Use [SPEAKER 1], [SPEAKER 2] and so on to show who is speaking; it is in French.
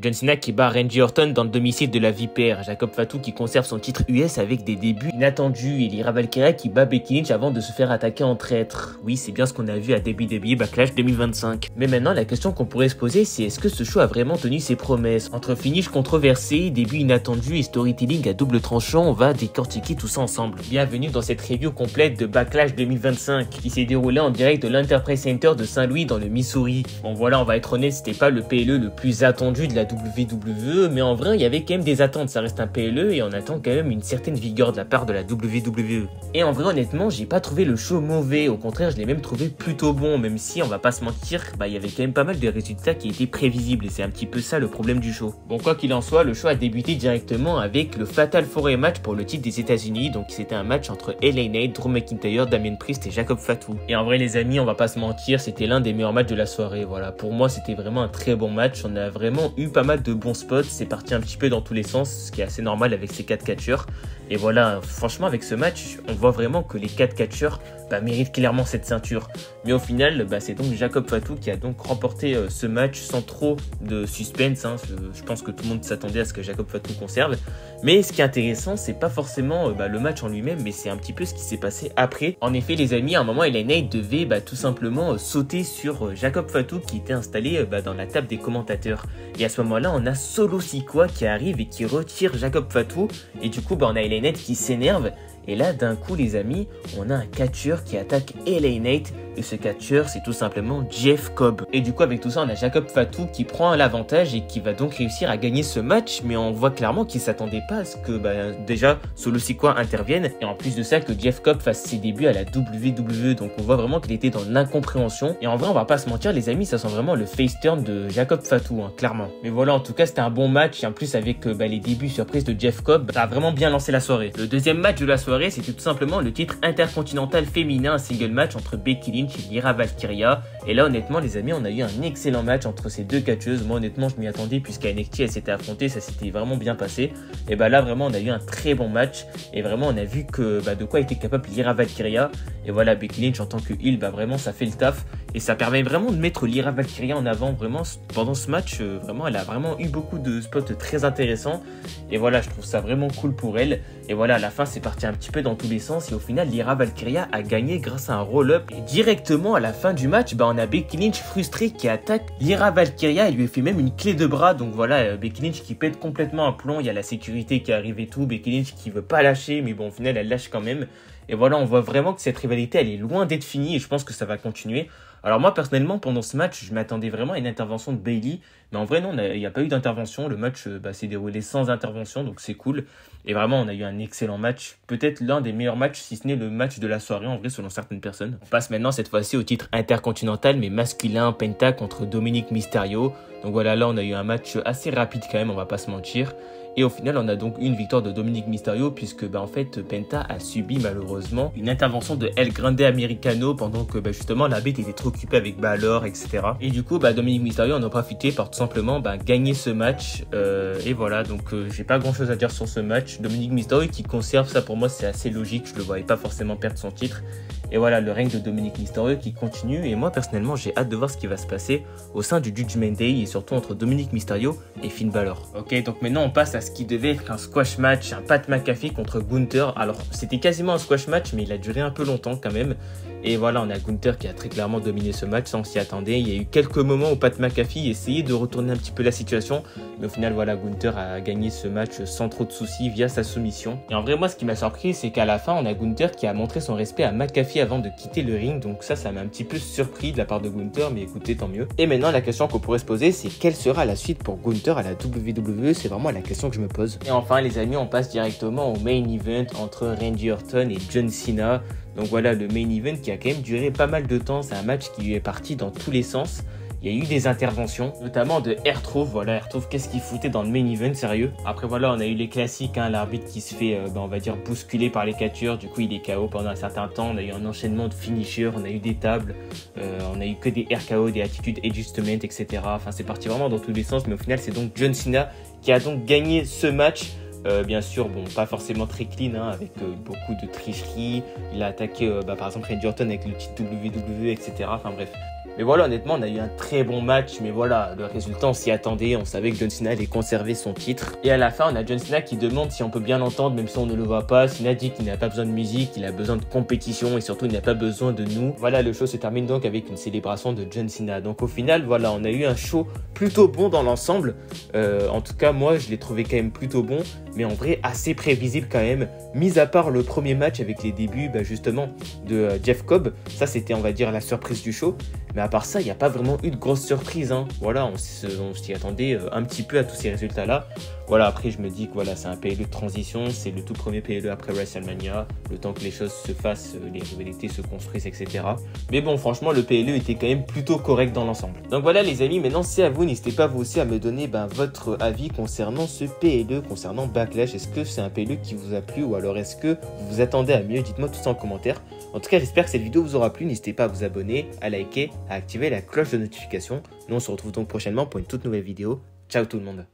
[SPEAKER 1] John Cena qui bat Randy Orton dans le domicile de la Vipère, Jacob Fatu qui conserve son titre US avec des débuts inattendus et Lyra Valkyria qui bat Becky Lynch avant de se faire attaquer en traître. Oui, c'est bien ce qu'on a vu à WWE Backlash 2025. Mais maintenant, la question qu'on pourrait se poser, c'est est-ce que ce show a vraiment tenu ses promesses? Entre finish controversé, début inattendu et storytelling à double tranchant, on va décortiquer tout ça ensemble. Bienvenue dans cette review complète de Backlash 2025 qui s'est déroulée en direct de l'Enterprise Center de Saint-Louis dans le Missouri. Bon voilà, on va être honnête, c'était pas le PLE le plus attendu de la WWE, mais en vrai il y avait quand même des attentes, ça reste un PLE et on attend quand même une certaine vigueur de la part de la WWE. Et en vrai honnêtement j'ai pas trouvé le show mauvais, au contraire je l'ai même trouvé plutôt bon, même si on va pas se mentir, il y avait quand même pas mal de résultats qui étaient prévisibles et c'est un petit peu ça le problème du show. Bon quoi qu'il en soit, le show a débuté directement avec le Fatal 4-Way match pour le titre des États-Unis, donc c'était un match entre LA Knight, Drew McIntyre, Damien Priest et Jacob Fatu. Et en vrai les amis, on va pas se mentir, c'était l'un des meilleurs matchs de la soirée, voilà, pour moi c'était vraiment un très bon match, on a vraiment eu pas mal de bons spots, c'est parti un petit peu dans tous les sens, ce qui est assez normal avec ces 4 catcheurs. Et voilà, franchement avec ce match, on voit vraiment que les 4 catcheurs méritent clairement cette ceinture. Mais au final, c'est donc Jacob Fatu qui a donc remporté ce match sans trop de suspense. Je pense que tout le monde s'attendait à ce que Jacob Fatu conserve. Mais ce qui est intéressant, c'est pas forcément le match en lui-même, mais c'est un petit peu ce qui s'est passé après. En effet, les amis, à un moment, LA Knight devait tout simplement sauter sur Jacob Fatu qui était installé dans la table des commentateurs. Et à ce moment-là, on a Solo Sikoa qui arrive et qui retire Jacob Fatu. Et du coup, on a LA Knight qui s'énerve. Et là, d'un coup, les amis, on a un catcheur qui attaque LA Knight. Et ce catcheur, c'est tout simplement Jeff Cobb. Et du coup, avec tout ça, on a Jacob Fatu qui prend l'avantage et qui va donc réussir à gagner ce match. Mais on voit clairement qu'il ne s'attendait pas à ce que déjà Solo Sikoa intervienne. Et en plus de ça, que Jeff Cobb fasse ses débuts à la WWE. Donc on voit vraiment qu'il était dans l'incompréhension. Et en vrai, on va pas se mentir, les amis, ça sent vraiment le face turn de Jacob Fatu, clairement. Mais voilà, en tout cas, c'était un bon match. Et en plus, avec les débuts surprises de Jeff Cobb, ça a vraiment bien lancé la soirée. Le deuxième match de la soirée, c'était tout simplement le titre intercontinental féminin, un single match entre Becky Lynch et Lyra Valkyria. Et là honnêtement les amis, on a eu un excellent match entre ces deux catcheuses. Moi honnêtement je m'y attendais puisqu'à NXT elles s'étaient affrontées, ça s'était vraiment bien passé. Et là vraiment on a eu un très bon match et vraiment on a vu que de quoi était capable Lyra Valkyria. Et voilà, Becky Lynch en tant que heel, vraiment ça fait le taf et ça permet vraiment de mettre Lyra Valkyria en avant vraiment pendant ce match. Vraiment elle a vraiment eu beaucoup de spots très intéressants et voilà, je trouve ça vraiment cool pour elle. Et voilà, à la fin c'est parti un petit peu dans tous les sens et au final Lyra Valkyria a gagné grâce à un roll-up. Et directement à la fin du match, on a Becky Lynch frustrée qui attaque Lyra Valkyria et lui fait même une clé de bras. Donc voilà, Becky Lynch qui pète complètement un plomb, il y a la sécurité qui arrive et tout, Becky Lynch qui veut pas lâcher mais bon au final elle lâche quand même. Et voilà, on voit vraiment que cette rivalité elle est loin d'être finie et je pense que ça va continuer. Alors moi personnellement pendant ce match je m'attendais vraiment à une intervention de Bayley, mais en vrai non, il n'y a pas eu d'intervention, le match s'est déroulé sans intervention donc c'est cool. Et vraiment on a eu un excellent match, peut-être l'un des meilleurs matchs si ce n'est le match de la soirée en vrai selon certaines personnes. On passe maintenant cette fois-ci au titre intercontinental mais masculin, Penta contre Dominic Mysterio. Donc voilà, là on a eu un match assez rapide quand même, on va pas se mentir. Et au final, on a donc une victoire de Dominic Mysterio puisque en fait Penta a subi malheureusement une intervention de El Grande Americano pendant que justement la bête était trop occupée avec Balor, etc. Et du coup, Dominic Mysterio en a profité pour tout simplement gagner ce match. Et voilà, donc j'ai pas grand chose à dire sur ce match. Dominic Mysterio qui conserve, ça pour moi c'est assez logique, je le voyais pas forcément perdre son titre. Et voilà, le règne de Dominic Mysterio qui continue et moi personnellement j'ai hâte de voir ce qui va se passer au sein du Judgment Day et surtout entre Dominic Mysterio et Finn Balor. Ok, donc maintenant on passe à ce qui devait être un squash match, un Pat McAfee contre Gunther. Alors c'était quasiment un squash match mais il a duré un peu longtemps quand même. Et voilà, on a Gunther qui a très clairement dominé ce match sans s'y attendre. Il y a eu quelques moments où Pat McAfee essayait de retourner un petit peu la situation. Mais au final, voilà, Gunther a gagné ce match sans trop de soucis via sa soumission. Et en vrai, moi, ce qui m'a surpris, c'est qu'à la fin, on a Gunther qui a montré son respect à McAfee avant de quitter le ring. Donc ça m'a un petit peu surpris de la part de Gunther, mais écoutez, tant mieux. Et maintenant, la question qu'on pourrait se poser, c'est quelle sera la suite pour Gunther à la WWE? C'est vraiment la question que je me pose. Et enfin, les amis, on passe directement au main event entre Randy Orton et John Cena. Donc voilà, le main event qui a quand même duré pas mal de temps. C'est un match qui est parti dans tous les sens. Il y a eu des interventions, notamment de R-Truth. Voilà, R-Truth, qu'est-ce qu'il foutait dans le main event, sérieux? Après voilà, on a eu les classiques, l'arbitre qui se fait, on va dire, bousculer par les catcheurs. Du coup, il est KO pendant un certain temps. On a eu un enchaînement de finishers, on a eu des tables, on a eu que des RKO, des attitudes adjustment, etc. Enfin, c'est parti vraiment dans tous les sens. Mais au final, c'est donc John Cena qui a donc gagné ce match. Bien sûr, bon, pas forcément très clean, avec beaucoup de tricherie. Il a attaqué, par exemple, Randy Orton avec le titre WWE, etc. Enfin bref. Mais voilà, honnêtement, on a eu un très bon match. Mais voilà, le résultat, on s'y attendait. On savait que John Cena allait conserver son titre. Et à la fin, on a John Cena qui demande si on peut bien l'entendre, même si on ne le voit pas. Cena dit qu'il n'a pas besoin de musique, il a besoin de compétition et surtout, il n'a pas besoin de nous. Voilà, le show se termine donc avec une célébration de John Cena. Donc au final, voilà, on a eu un show plutôt bon dans l'ensemble. En tout cas, moi, je l'ai trouvé quand même plutôt bon. Mais en vrai, assez prévisible quand même. Mis à part le premier match avec les débuts, justement, de Jeff Cobb. Ça, c'était, on va dire, la surprise du show. Mais à part ça, il n'y a pas vraiment eu de grosse surprise. Voilà, on s'y attendait un petit peu à tous ces résultats-là. Voilà, après, je me dis que voilà, c'est un PLE de transition. C'est le tout premier PLE après WrestleMania. Le temps que les choses se fassent, les rivalités se construisent, etc. Mais bon, franchement, le PLE était quand même plutôt correct dans l'ensemble. Donc voilà, les amis, maintenant, c'est à vous. N'hésitez pas, vous aussi, à me donner votre avis concernant ce PLE, concernant Backlash. Est-ce que c'est un PLE qui vous a plu ou alors est-ce que vous vous attendez à mieux? Dites-moi tout ça en commentaire. En tout cas, j'espère que cette vidéo vous aura plu. N'hésitez pas à vous abonner, à liker, à activer la cloche de notification. Nous, on se retrouve donc prochainement pour une toute nouvelle vidéo. Ciao tout le monde.